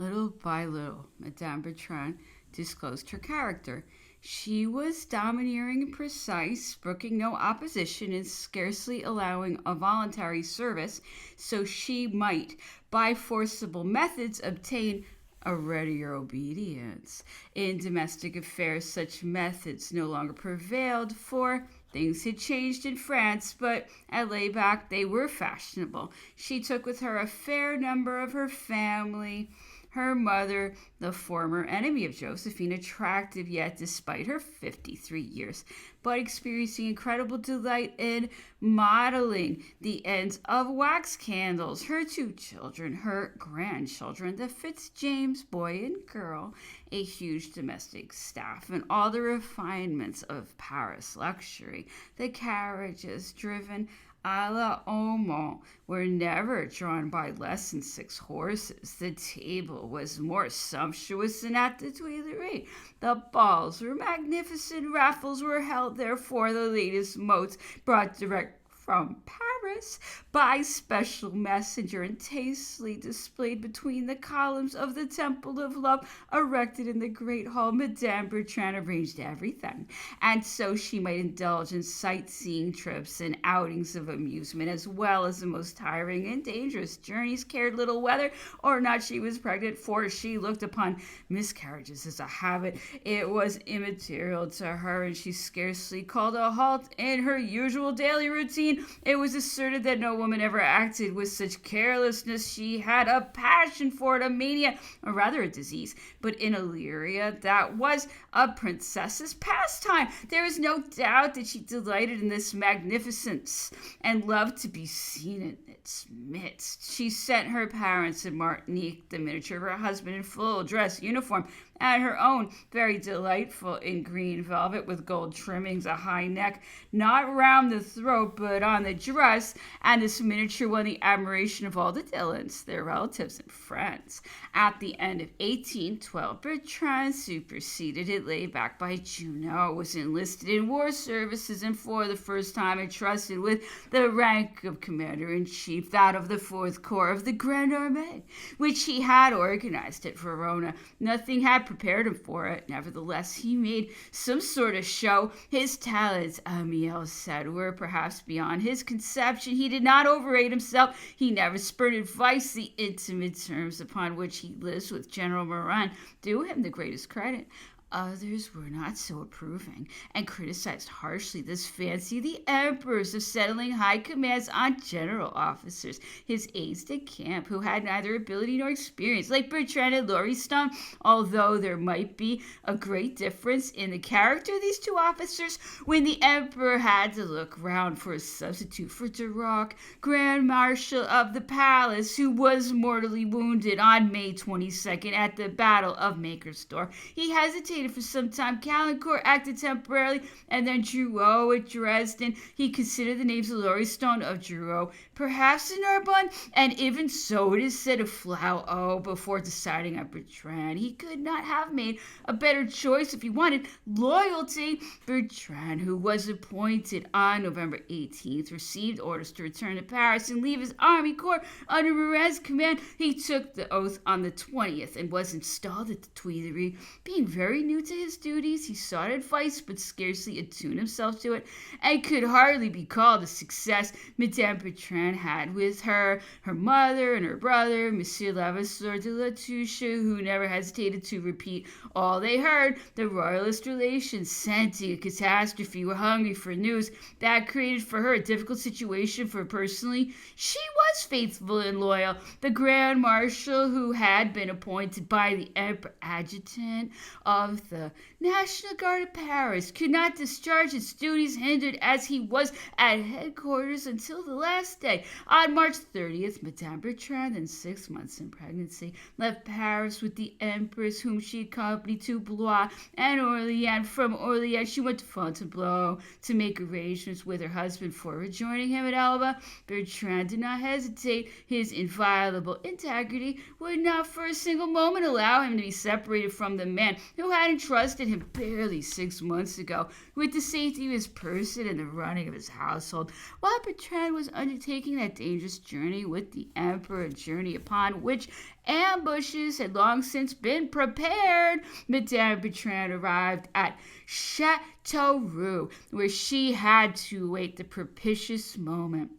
Little by little, Madame Bertrand disclosed her character. She was domineering and precise, brooking no opposition and scarcely allowing a voluntary service, so she might, by forcible methods, obtain a readier obedience. In domestic affairs, such methods no longer prevailed, for things had changed in France, but at Laybach they were fashionable. She took with her a fair number of her family. Her mother, the former enemy of Josephine, attractive yet despite her 53 years, but experiencing incredible delight in modeling the ends of wax candles. Her two children, her grandchildren, the Fitzjames boy and girl, a huge domestic staff, and all the refinements of Paris luxury. The carriages driven a la Homo were never drawn by less than 6 horses. The table was more sumptuous than at the Tuileries. The balls were magnificent. Raffles were held there for the latest modes brought direct from Paris by special messenger and tastefully displayed between the columns of the Temple of Love erected in the great hall. Madame Bertrand arranged everything, and so she might indulge in sightseeing trips and outings of amusement, as well as the most tiring and dangerous journeys. Cared little whether or not she was pregnant, for she looked upon miscarriages as a habit. It was immaterial to her, and she scarcely called a halt in her usual daily routine. It was asserted that no woman ever acted with such carelessness. She had a passion for it, a mania, or rather a disease, but in Illyria that was a princess's pastime. There is no doubt that she delighted in this magnificence and loved to be seen in its midst. She sent her parents in Martinique the miniature of her husband in full dress uniform, and her own, very delightful in green velvet with gold trimmings, a high neck, not round the throat but on the dress, and this miniature won the admiration of all the Dillons, their relatives and friends. At the end of 1812, Bertrand, superseded at Laybach by Junot, was enlisted in war services and for the first time entrusted with the rank of commander-in-chief, that of the 4th Corps of the Grande Armée, which he had organized at Verona. Nothing had prepared him for it. Nevertheless, he made some sort of show. His talents, Amiel said, were perhaps beyond his conception. He did not overrate himself. He never spurned advice. The intimate terms upon which he lives with General Morin do him the greatest credit. Others were not so approving, and criticized harshly this fancy of the emperor's of settling high commands on general officers, his aides-de-camp, who had neither ability nor experience, like Bertrand and Lauriston. Although there might be a great difference in the character of these two officers, when the emperor had to look round for a substitute for Duroc, Grand Marshal of the Palace, who was mortally wounded on May 22nd at the Battle of Makersdorf, he hesitated for some time. Caulaincourt acted temporarily, and then Drouot at Dresden. He considered the names of Lauriston, of Drouot, perhaps in Narbonne, and even so it is said of Flau before deciding on Bertrand. He could not have made a better choice if he wanted loyalty. Bertrand, who was appointed on November 18th, received orders to return to Paris and leave his army corps under Murat's command. He took the oath on the 20th and was installed at the Tuileries. Being very new to his duties, he sought advice but scarcely attuned himself to it, and could hardly be called a success. Madame Bertrand had with her mother and her brother, Monsieur Levasseur de la Touche, who never hesitated to repeat all they heard. The royalist relations, scenting a catastrophe, were hungry for news. That created for her a difficult situation, for personally she was faithful and loyal. The Grand Marshal, who had been appointed by the Emperor adjutant of the National Guard of Paris, could not discharge its duties, hindered as he was at headquarters until the last day. On March 30th, Madame Bertrand, then 6 months in pregnancy, left Paris with the Empress, whom she accompanied to Blois and Orleans. From Orleans, she went to Fontainebleau to make arrangements with her husband for rejoining him at Elba. Bertrand did not hesitate. His inviolable integrity would not for a single moment allow him to be separated from the man who had entrusted him barely 6 months ago with the safety of his person and the running of his household. While Bertrand was undertaking taking that dangerous journey with the emperor, a journey upon which ambushes had long since been prepared, Madame Bertrand arrived at Chateauroux, where she had to await the propitious moment.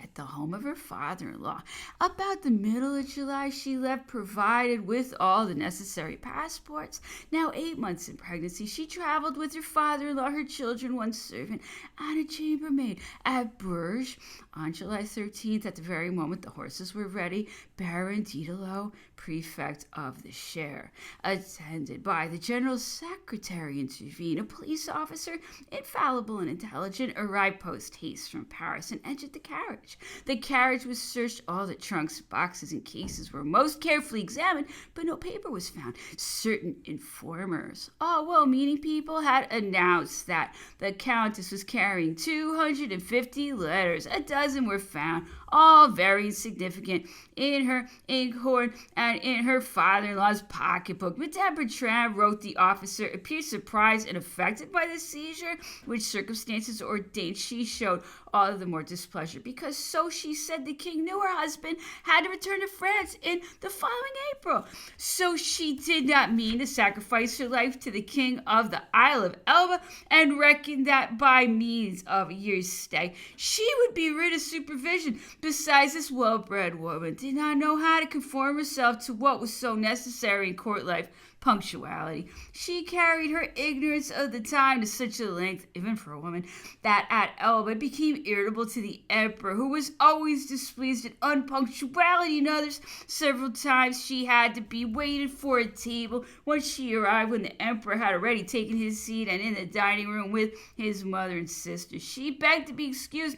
At the home of her father-in-law. About the middle of July, she left, provided with all the necessary passports. Now 8 months in pregnancy, she traveled with her father-in-law, her children, one servant, and a chambermaid at Bourges. On July 13th, at the very moment the horses were ready, Baron Didelot, prefect of the Cher, attended by the general secretary, intervened. A police officer, infallible and intelligent, arrived post-haste from Paris and entered the carriage. The carriage was searched. All the trunks, boxes, and cases were most carefully examined, but no paper was found. Certain informers, all well-meaning people, had announced that the Countess was carrying 250 letters. A dozen were found, all very insignificant, in her inkhorn and in her father-in-law's pocketbook. Madame Bertrand, wrote the officer, appeared surprised and affected by the seizure, which circumstances ordained. She showed all the more displeasure because, so she said, the king knew her husband had to return to France in the following April. So she did not mean to sacrifice her life to the king of the Isle of Elba, and reckoned that by means of a year's stay she would be rid of supervision. Besides, this well-bred woman did not know how to conform herself to what was so necessary in court life, punctuality. She carried her ignorance of the time to such a length, even for a woman, that at Elba it became irritable to the emperor, who was always displeased at unpunctuality in others. Several times she had to be waited for at table. Once she arrived when the emperor had already taken his seat and in the dining room with his mother and sister. She begged to be excused.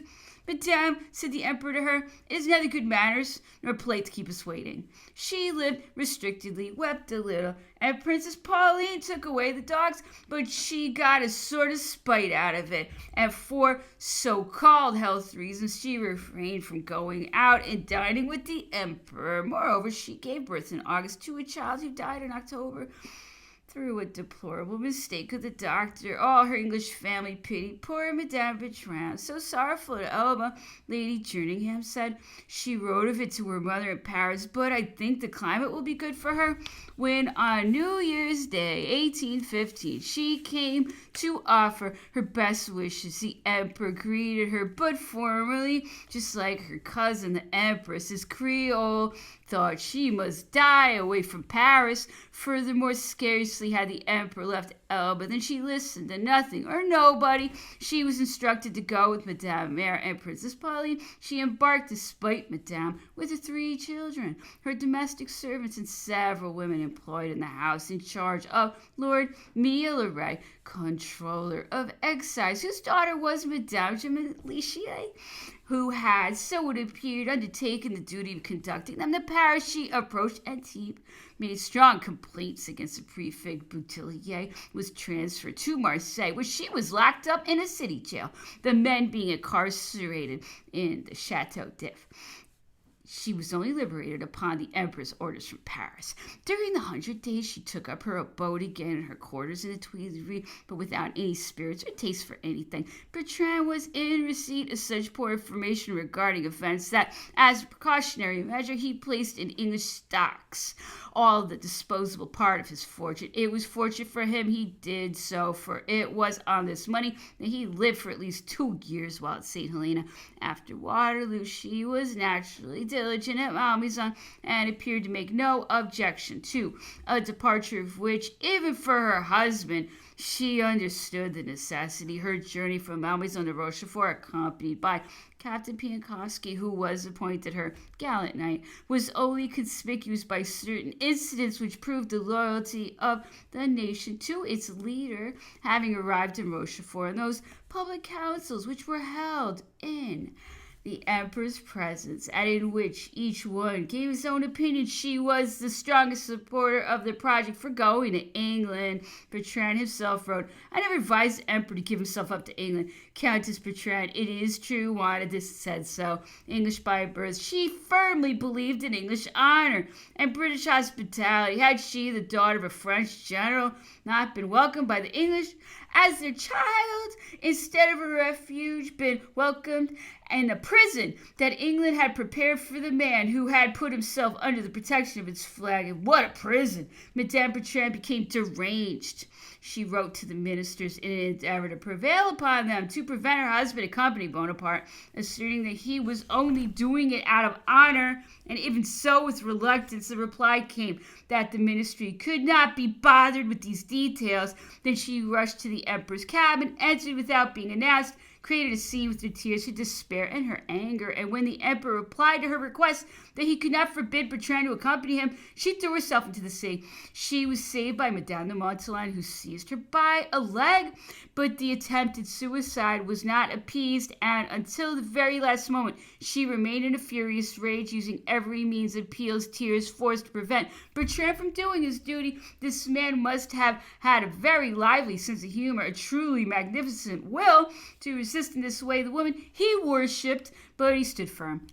Madame, said the emperor to her, it is neither good manners nor polite to keep us waiting. She lived restrictedly, wept a little, and Princess Pauline took away the dogs, but she got a sort of spite out of it, and for so-called health reasons she refrained from going out and dining with the emperor. Moreover, she gave birth in August to a child who died in October. Through a deplorable mistake of the doctor, all her English family pitied poor Madame Bertrand. So sorrowful at Elba, Lady Jerningham said. She wrote of it to her mother in Paris, but I think the climate will be good for her. When on New Year's Day, 1815, she came to offer her best wishes, the emperor greeted her, but formally, just like her cousin, the empress, his Creole, thought she must die away from Paris. Furthermore, scarcely had the emperor left Elba than she listened to nothing or nobody. She was instructed to go with Madame Mère and Princess Pauline. She embarked despite Madame with her 3 children, her domestic servants, and several women employed in the house in charge of Lord Meilleraye, Controller of Excise, whose daughter was Madame de Melichier, who had, so it appeared, undertaken the duty of conducting them to Paris. She approached Antibes, made strong complaints against the prefect Boutillier, was transferred to Marseille, where she was locked up in a city jail, the men being incarcerated in the Chateau d'If. She was only liberated upon the emperor's orders from Paris. During the 100 days, she took up her abode again in her quarters in the Tuileries, but without any spirits or taste for anything. Bertrand was in receipt of such poor information regarding events that, as a precautionary measure, he placed in English stocks all the disposable part of his fortune. It was fortunate for him he did so, for it was on this money that he lived for at least 2 years while at St. Helena. After Waterloo, she was naturally diligent at Malmaison and appeared to make no objection to a departure of which, even for her husband, she understood the necessity. Her journey from Malmaison to Rochefort, accompanied by Captain Piankowski, who was appointed her gallant knight, was only conspicuous by certain incidents which proved the loyalty of the nation to its leader, having arrived in Rochefort, and those public councils which were held in the emperor's presence, and in which each one gave his own opinion. She was the strongest supporter of the project for going to England. Bertrand himself wrote, I never advised the emperor to give himself up to England. Countess Bertrand, it is true, wanted this, said so. English by birth, she firmly believed in English honor and British hospitality. Had she, the daughter of a French general, not been welcomed by the English as their child instead of a refuge been welcomed in a prison that England had prepared for the man who had put himself under the protection of its flag. And what a prison! Madame Bertrand became deranged. She wrote to the ministers in an endeavor to prevail upon them to prevent her husband accompanying Bonaparte, asserting that he was only doing it out of honor, and even so with reluctance. The reply came that the ministry could not be bothered with these details. Then she rushed to the emperor's cabin, entered without being announced, created a scene with her tears, her despair, and her anger. And when the emperor replied to her request that he could not forbid Bertrand to accompany him, she threw herself into the sea. She was saved by Madame de Monttalon, who seized her by a leg, but the attempted suicide was not appeased, and until the very last moment, she remained in a furious rage, using every means of appeals, tears, force to prevent Bertrand from doing his duty. This man must have had a very lively sense of humor, a truly magnificent will to resist in this way the woman he worshipped, but he stood firm.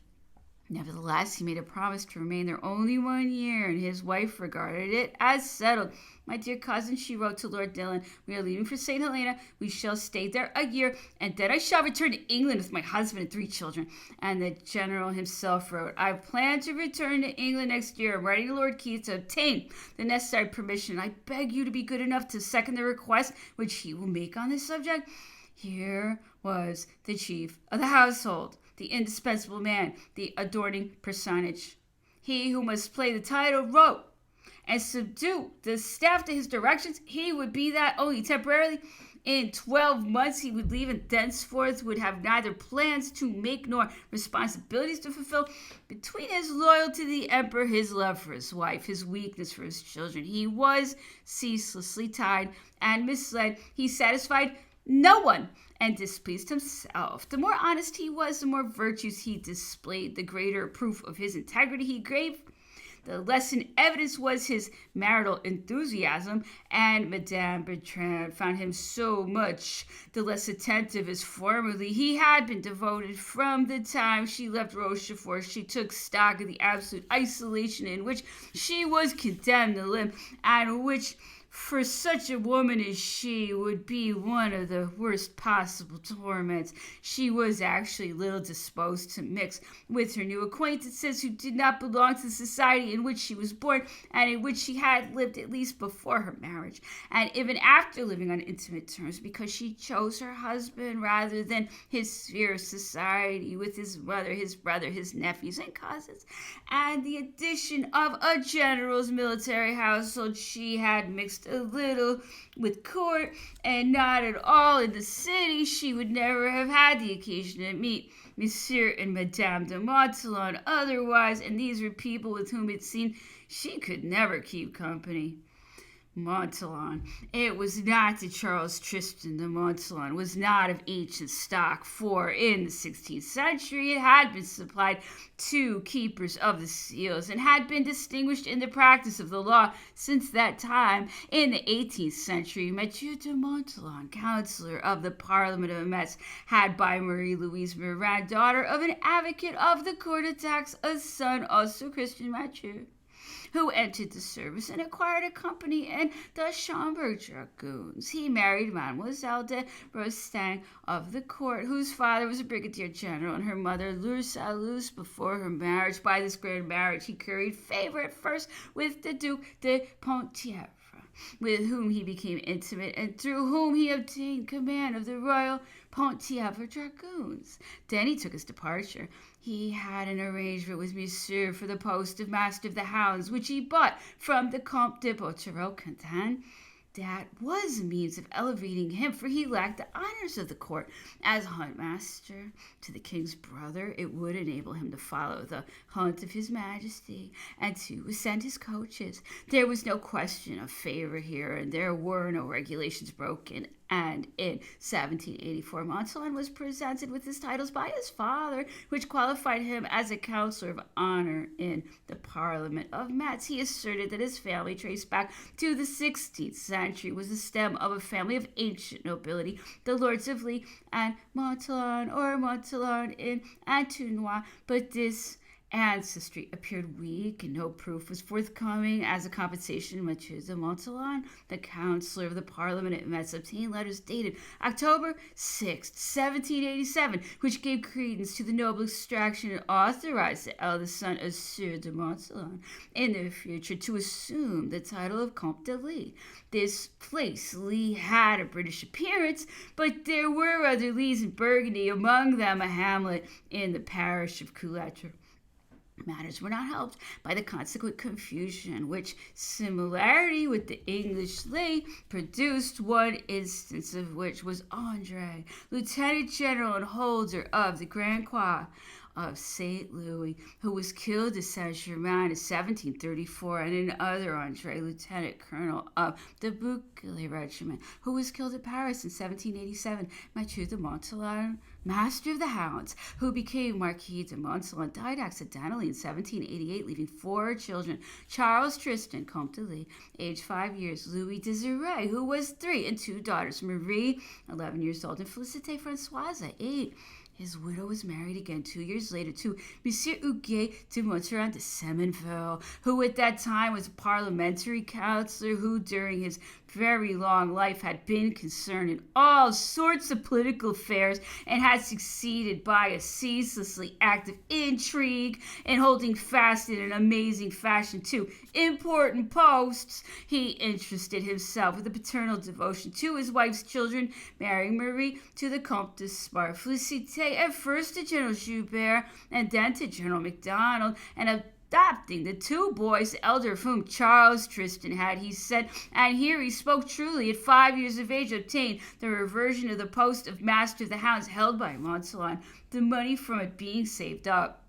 Nevertheless, he made a promise to remain there only 1 year, and his wife regarded it as settled. My dear cousin, she wrote to Lord Dillon, we are leaving for St. Helena. We shall stay there a year, and then I shall return to England with my husband and 3 children. And the general himself wrote, I plan to return to England next year. I'm writing to Lord Keith to obtain the necessary permission. I beg you to be good enough to second the request which he will make on this subject. Here was the chief of the household, the indispensable man, the adorning personage. He who must play the title wrote and subdue the staff to his directions. He would be that only temporarily. In 12 months he would leave, and thenceforth would have neither plans to make nor responsibilities to fulfill. Between his loyalty to the emperor, his love for his wife, his weakness for his children, he was ceaselessly tied and misled. He satisfied no one and displeased himself. The more honest he was, the more virtues he displayed, the greater proof of his integrity he gave. The less in evidence was his marital enthusiasm, and Madame Bertrand found him so much the less attentive as formerly he had been devoted. From the time she left Rochefort, she took stock of the absolute isolation in which she was condemned to live, and which, for such a woman as she, would be one of the worst possible torments. She was actually little disposed to mix with her new acquaintances who did not belong to the society in which she was born and in which she had lived at least before her marriage, and even after living on intimate terms, because she chose her husband rather than his sphere of society with his mother, his brother, his nephews, and cousins. And the addition of a general's military household, she had mixed a little with court and not at all in the city. She would never have had the occasion to meet Monsieur and Madame de Monttalon otherwise, and these were people with whom it seemed she could never keep company. Monttalon. It was not that Charles Tristan de Monttalon was not of ancient stock, for in the 16th century it had been supplied to keepers of the seals and had been distinguished in the practice of the law since that time. In the 18th century, Mathieu de Monttalon, councillor of the Parliament of Metz, had by Marie-Louise Morin, daughter of an advocate of the court of tax, a son also Christian Mathieu, who entered the service and acquired a company in the Schomberg Dragoons. He married Mademoiselle de Rostaing of the court, whose father was a brigadier general, and her mother Luce before her marriage. By this grand marriage, he curried favor at first with the Duc de Penthièvre, with whom he became intimate, and through whom he obtained command of the Royal Penthièvre Dragoons. Then he took his departure. He had an arrangement with Monsieur for the post of Master of the Hounds, which he bought from the Comte de Beauterreau-Quentin. That was a means of elevating him, for he lacked the honors of the court. As huntmaster to the king's brother, it would enable him to follow the hunt of his majesty and to ascend his coaches. There was no question of favor here, and there were no regulations broken. And in 1784, Monttalon was presented with his titles by his father, which qualified him as a counselor of honor in the Parliament of Metz. He asserted that his family, traced back to the 16th century, was the stem of a family of ancient nobility, the lords of Lee and Monttalon, or Monttalon in Antinois. But this ancestry appeared weak and no proof was forthcoming. As a compensation, Mathieu de Montholon, the councillor of the Parliament at Metz, obtained letters dated October 6, 1787, which gave credence to the noble extraction and authorized the eldest son of Sieur de Montholon in the future to assume the title of Comte de Lee. This place, Lee, had a British appearance, but there were other Lees in Burgundy, among them a hamlet in the parish of Couletre. Matters were not helped by the consequent confusion, which similarity with the English Lee produced, one instance of which was Andre, Lieutenant General and holder of the Grand Croix of St. Louis, who was killed at Saint-Germain in 1734, and another Andre, Lieutenant Colonel of the Bouclier Regiment, who was killed at Paris in 1787, Mathieu de Montholon, Master of the Hounds, who became Marquis de Montholon, died accidentally in 1788, leaving 4 children: Charles Tristan, Comte de Lee, aged 5 years; Louis Desiree, who was 3, and 2 daughters, Marie, 11 years old, and Félicité Françoise, 8. His widow was married again 2 years later to Monsieur Huguet de Montferrand de Semenville, who at that time was a parliamentary councillor who, during his very long life, had been concerned in all sorts of political affairs and had succeeded by a ceaselessly active intrigue in holding fast in an amazing fashion to important posts. He interested himself with a paternal devotion to his wife's children, marrying Marie to the Comte de Spar, Félicité at first to General Joubert and then to General MacDonald, and adopting the 2 boys, the elder of whom Charles Tristan had, he said, and here he spoke truly, at 5 years of age obtained the reversion of the post of Master of the Hounds held by Montholon, the money from it being saved up.